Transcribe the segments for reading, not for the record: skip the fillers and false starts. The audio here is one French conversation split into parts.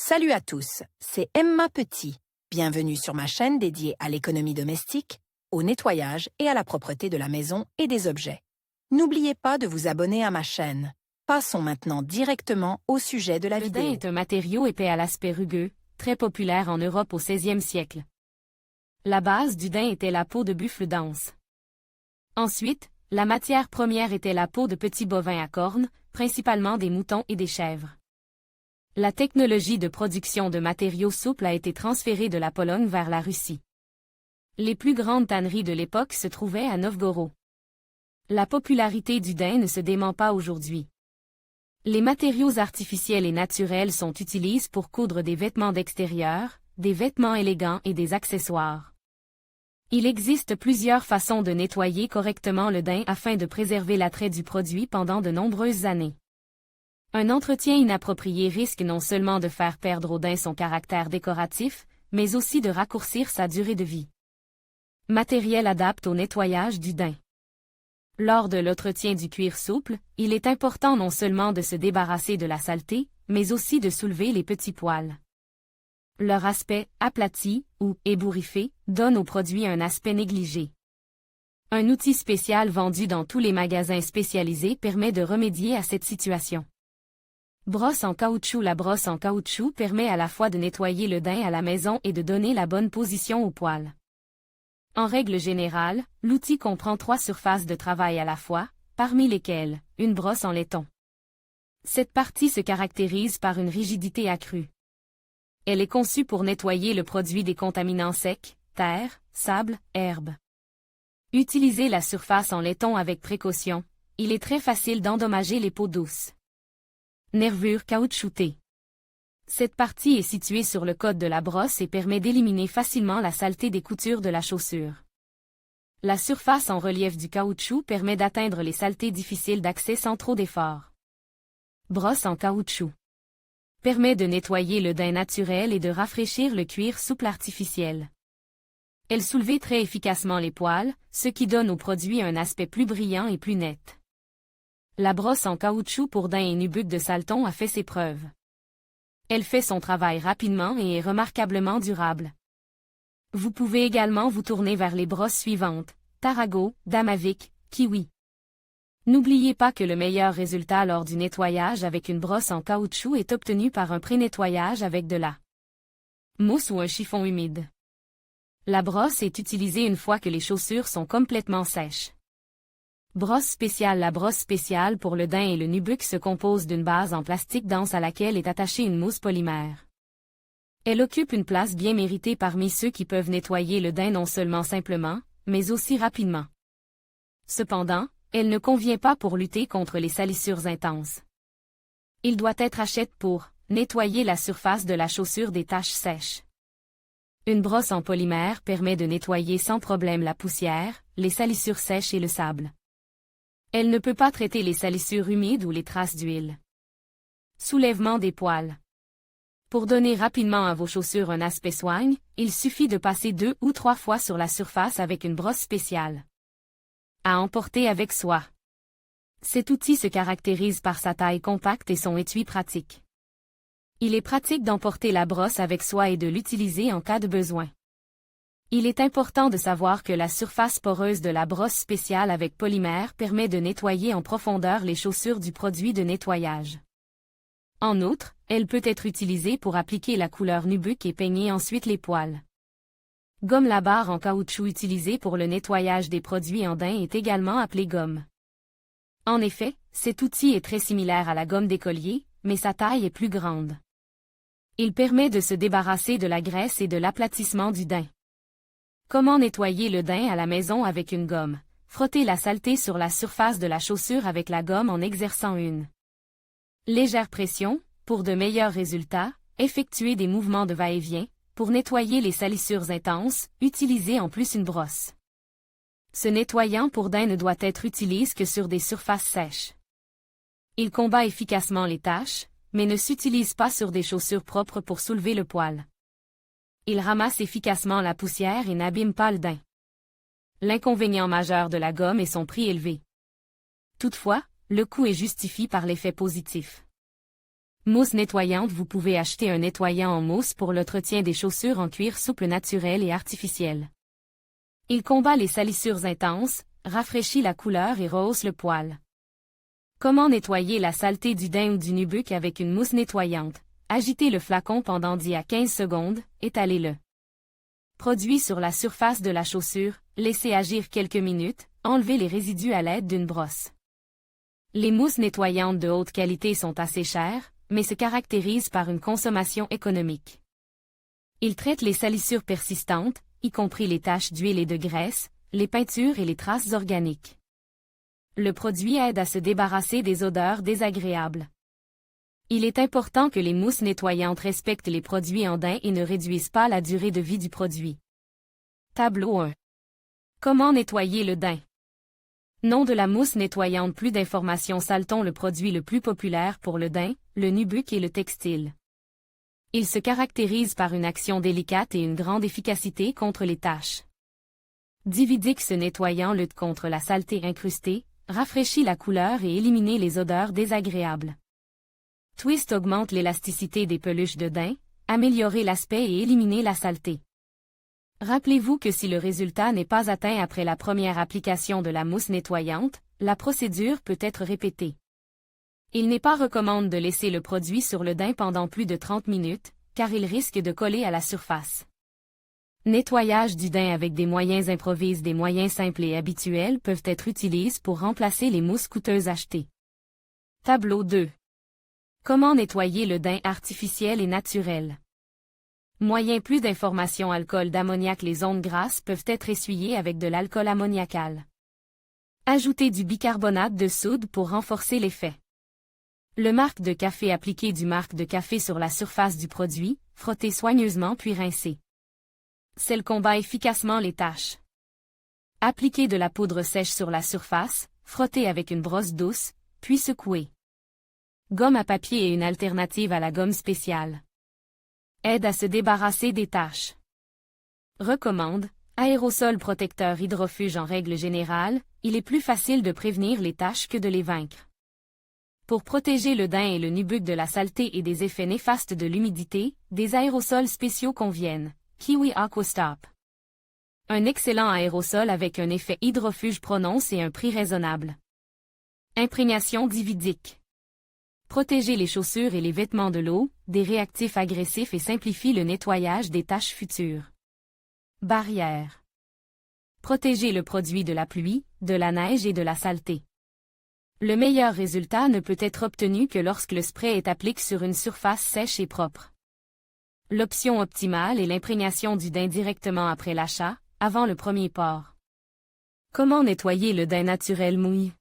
Salut à tous, c'est Emma Petit. Bienvenue sur ma chaîne dédiée à l'économie domestique, au nettoyage et à la propreté de la maison et des objets. N'oubliez pas de vous abonner à ma chaîne. Passons maintenant directement au sujet de la Le vidéo. daim est un matériau épais à l'aspect rugueux, très populaire en Europe au XVIe siècle. La base du daim était la peau de buffle dense. Ensuite, la matière première était la peau de petits bovins à cornes, principalement des moutons et des chèvres. La technologie de production de matériaux souples a été transférée de la Pologne vers la Russie. Les plus grandes tanneries de l'époque se trouvaient à Novgorod. La popularité du daim ne se dément pas aujourd'hui. Les matériaux artificiels et naturels sont utilisés pour coudre des vêtements d'extérieur, des vêtements élégants et des accessoires. Il existe plusieurs façons de nettoyer correctement le daim afin de préserver l'attrait du produit pendant de nombreuses années. Un entretien inapproprié risque non seulement de faire perdre au daim son caractère décoratif, mais aussi de raccourcir sa durée de vie. Matériel adapte au nettoyage du daim. Lors de l'entretien du cuir souple, il est important non seulement de se débarrasser de la saleté, mais aussi de soulever les petits poils. Leur aspect, aplati ou ébouriffé, donne au produit un aspect négligé. Un outil spécial vendu dans tous les magasins spécialisés permet de remédier à cette situation. Brosse en caoutchouc. La brosse en caoutchouc permet à la fois de nettoyer le daim à la maison et de donner la bonne position au poil. En règle générale, l'outil comprend 3 surfaces de travail à la fois, parmi lesquelles, une brosse en laiton. Cette partie se caractérise par une rigidité accrue. Elle est conçue pour nettoyer le produit des contaminants secs, terre, sable, herbe. Utilisez la surface en laiton avec précaution, il est très facile d'endommager les peaux douces. Nervure caoutchoutée. Cette partie est située sur le côté de la brosse et permet d'éliminer facilement la saleté des coutures de la chaussure. La surface en relief du caoutchouc permet d'atteindre les saletés difficiles d'accès sans trop d'efforts. Brosse en caoutchouc. Permet de nettoyer le daim naturel et de rafraîchir le cuir souple artificiel. Elle soulève très efficacement les poils, ce qui donne au produit un aspect plus brillant et plus net. La brosse en caoutchouc pour daim et nubuck de Salton a fait ses preuves. Elle fait son travail rapidement et est remarquablement durable. Vous pouvez également vous tourner vers les brosses suivantes, Tarago, Damavik, Kiwi. N'oubliez pas que le meilleur résultat lors du nettoyage avec une brosse en caoutchouc est obtenu par un pré-nettoyage avec de la mousse ou un chiffon humide. La brosse est utilisée une fois que les chaussures sont complètement sèches. Brosse spéciale. La brosse spéciale pour le daim et le nubuck se compose d'une base en plastique dense à laquelle est attachée une mousse polymère. Elle occupe une place bien méritée parmi ceux qui peuvent nettoyer le daim non seulement simplement, mais aussi rapidement. Cependant, elle ne convient pas pour lutter contre les salissures intenses. Il doit être achète pour nettoyer la surface de la chaussure des taches sèches. Une brosse en polymère permet de nettoyer sans problème la poussière, les salissures sèches et le sable. Elle ne peut pas traiter les salissures humides ou les traces d'huile. Soulèvement des poils. Pour donner rapidement à vos chaussures un aspect soigne, il suffit de passer 2 ou 3 fois sur la surface avec une brosse spéciale. À emporter avec soi. Cet outil se caractérise par sa taille compacte et son étui pratique. Il est pratique d'emporter la brosse avec soi et de l'utiliser en cas de besoin. Il est important de savoir que la surface poreuse de la brosse spéciale avec polymère permet de nettoyer en profondeur les chaussures du produit de nettoyage. En outre, elle peut être utilisée pour appliquer la couleur nubuck et peigner ensuite les poils. Gomme. La barre en caoutchouc utilisée pour le nettoyage des produits en daim est également appelée gomme. En effet, cet outil est très similaire à la gomme d'écolier, mais sa taille est plus grande. Il permet de se débarrasser de la graisse et de l'aplatissement du daim. Comment nettoyer le daim à la maison avec une gomme? Frottez la saleté sur la surface de la chaussure avec la gomme en exerçant une légère pression. Pour de meilleurs résultats, effectuez des mouvements de va-et-vient. Pour nettoyer les salissures intenses, utilisez en plus une brosse. Ce nettoyant pour daim ne doit être utilisé que sur des surfaces sèches. Il combat efficacement les taches, mais ne s'utilise pas sur des chaussures propres pour soulever le poil. Il ramasse efficacement la poussière et n'abîme pas le daim. L'inconvénient majeur de la gomme est son prix élevé. Toutefois, le coût est justifié par l'effet positif. Mousse nettoyante. Vous pouvez acheter un nettoyant en mousse pour l'entretien des chaussures en cuir souple naturel et artificiel. Il combat les salissures intenses, rafraîchit la couleur et rehausse le poil. Comment nettoyer la saleté du daim ou du nubuck avec une mousse nettoyante? Agitez le flacon pendant 10 à 15 secondes, étalez-le. Produit sur la surface de la chaussure, laissez agir quelques minutes, enlevez les résidus à l'aide d'une brosse. Les mousses nettoyantes de haute qualité sont assez chères, mais se caractérisent par une consommation économique. Ils traitent les salissures persistantes, y compris les taches d'huile et de graisse, les peintures et les traces organiques. Le produit aide à se débarrasser des odeurs désagréables. Il est important que les mousses nettoyantes respectent les produits en daim et ne réduisent pas la durée de vie du produit. Tableau 1. Comment nettoyer le daim? Nom de la mousse nettoyante. Plus d'informations. Salton. Le produit le plus populaire pour le daim, le nubuck et le textile. Il se caractérise par une action délicate et une grande efficacité contre les taches. Dividix. Ce nettoyant lutte contre la saleté incrustée, rafraîchit la couleur et élimine les odeurs désagréables. Twist augmente l'élasticité des peluches de daim, améliorer l'aspect et éliminer la saleté. Rappelez-vous que si le résultat n'est pas atteint après la première application de la mousse nettoyante, la procédure peut être répétée. Il n'est pas recommandé de laisser le produit sur le daim pendant plus de 30 minutes, car il risque de coller à la surface. Nettoyage du daim avec des moyens improvisés. Des moyens simples et habituels peuvent être utilisés pour remplacer les mousses coûteuses achetées. Tableau 2. Comment nettoyer le daim artificiel et naturel? Moyen. Plus d'informations. Alcool d'ammoniac. Les zones grasses peuvent être essuyées avec de l'alcool ammoniacal. Ajoutez du bicarbonate de soude pour renforcer l'effet. Le marc de café. Appliquez du marc de café sur la surface du produit, frottez soigneusement puis rincez. Celle combat efficacement les taches. Appliquez de la poudre sèche sur la surface, frottez avec une brosse douce, puis secouez. Gomme à papier est une alternative à la gomme spéciale. Aide à se débarrasser des taches. Recommande, aérosol protecteur hydrofuge. En règle générale, il est plus facile de prévenir les taches que de les vaincre. Pour protéger le daim et le nubuck de la saleté et des effets néfastes de l'humidité, des aérosols spéciaux conviennent. Kiwi Aquastop. Un excellent aérosol avec un effet hydrofuge prononcé et un prix raisonnable. Imprégnation Dividic. Protégez les chaussures et les vêtements de l'eau, des réactifs agressifs et simplifie le nettoyage des taches futures. Barrière. Protégez le produit de la pluie, de la neige et de la saleté. Le meilleur résultat ne peut être obtenu que lorsque le spray est appliqué sur une surface sèche et propre. L'option optimale est l'imprégnation du daim directement après l'achat, avant le premier port. Comment nettoyer le daim naturel mouillé?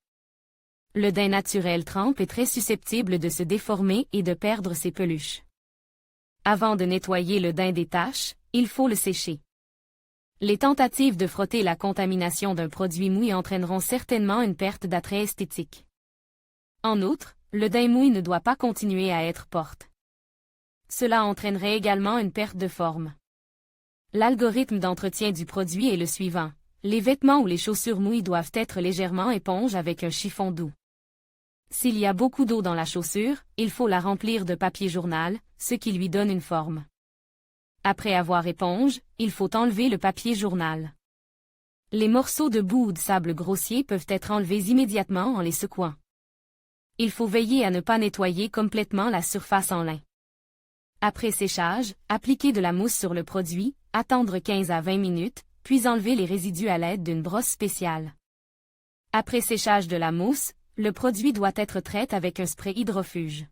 Le daim naturel trempe est très susceptible de se déformer et de perdre ses peluches. Avant de nettoyer le daim des taches, il faut le sécher. Les tentatives de frotter la contamination d'un produit mouillé entraîneront certainement une perte d'attrait esthétique. En outre, le daim mouillé ne doit pas continuer à être porte. Cela entraînerait également une perte de forme. L'algorithme d'entretien du produit est le suivant. Les vêtements ou les chaussures mouillées doivent être légèrement éponges avec un chiffon doux. S'il y a beaucoup d'eau dans la chaussure, il faut la remplir de papier journal, ce qui lui donne une forme. Après avoir éponge, il faut enlever le papier journal. Les morceaux de boue ou de sable grossier peuvent être enlevés immédiatement en les secouant. Il faut veiller à ne pas nettoyer complètement la surface en lin. Après séchage, appliquez de la mousse sur le produit, attendre 15 à 20 minutes, puis enlever les résidus à l'aide d'une brosse spéciale. Après séchage de la mousse, le produit doit être traité avec un spray hydrofuge.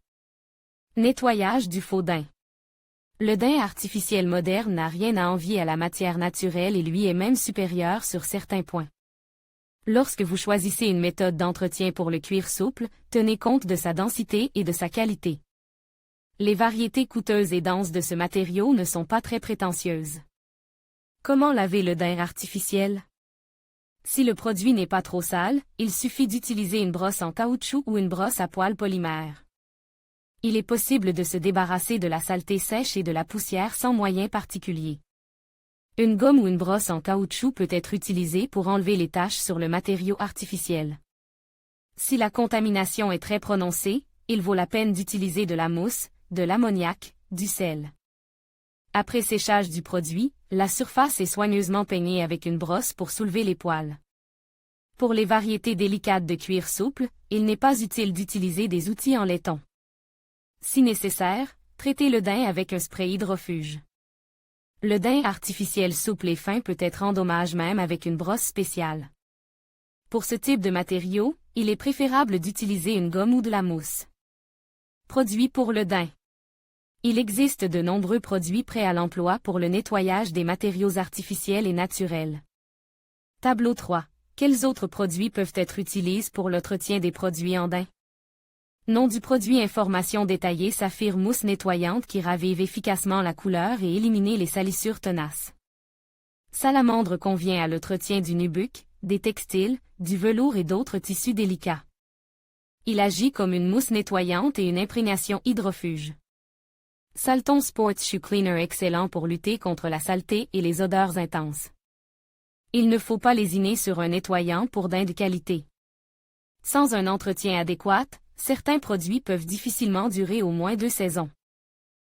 Nettoyage du faux daim. Le daim artificiel moderne n'a rien à envier à la matière naturelle et lui est même supérieur sur certains points. Lorsque vous choisissez une méthode d'entretien pour le cuir souple, tenez compte de sa densité et de sa qualité. Les variétés coûteuses et denses de ce matériau ne sont pas très prétentieuses. Comment laver le daim artificiel? Si le produit n'est pas trop sale, il suffit d'utiliser une brosse en caoutchouc ou une brosse à poils polymère. Il est possible de se débarrasser de la saleté sèche et de la poussière sans moyen particulier. Une gomme ou une brosse en caoutchouc peut être utilisée pour enlever les taches sur le matériau artificiel. Si la contamination est très prononcée, il vaut la peine d'utiliser de la mousse, de l'ammoniac, du sel. Après séchage du produit, la surface est soigneusement peignée avec une brosse pour soulever les poils. Pour les variétés délicates de cuir souple, il n'est pas utile d'utiliser des outils en laiton. Si nécessaire, traitez le daim avec un spray hydrofuge. Le daim artificiel souple et fin peut être endommagé même avec une brosse spéciale. Pour ce type de matériau, il est préférable d'utiliser une gomme ou de la mousse. Produits pour le daim. Il existe de nombreux produits prêts à l'emploi pour le nettoyage des matériaux artificiels et naturels. Tableau 3. Quels autres produits peuvent être utilisés pour l'entretien des produits en daim? Nom du produit. Information détaillée. Saphir mousse nettoyante qui ravive efficacement la couleur et élimine les salissures tenaces. Salamandre convient à l'entretien du nubuck, des textiles, du velours et d'autres tissus délicats. Il agit comme une mousse nettoyante et une imprégnation hydrofuge. Salton Sport Shoe Cleaner excellent pour lutter contre la saleté et les odeurs intenses. Il ne faut pas lésiner sur un nettoyant pour daim de qualité. Sans un entretien adéquat, certains produits peuvent difficilement durer au moins 2 saisons.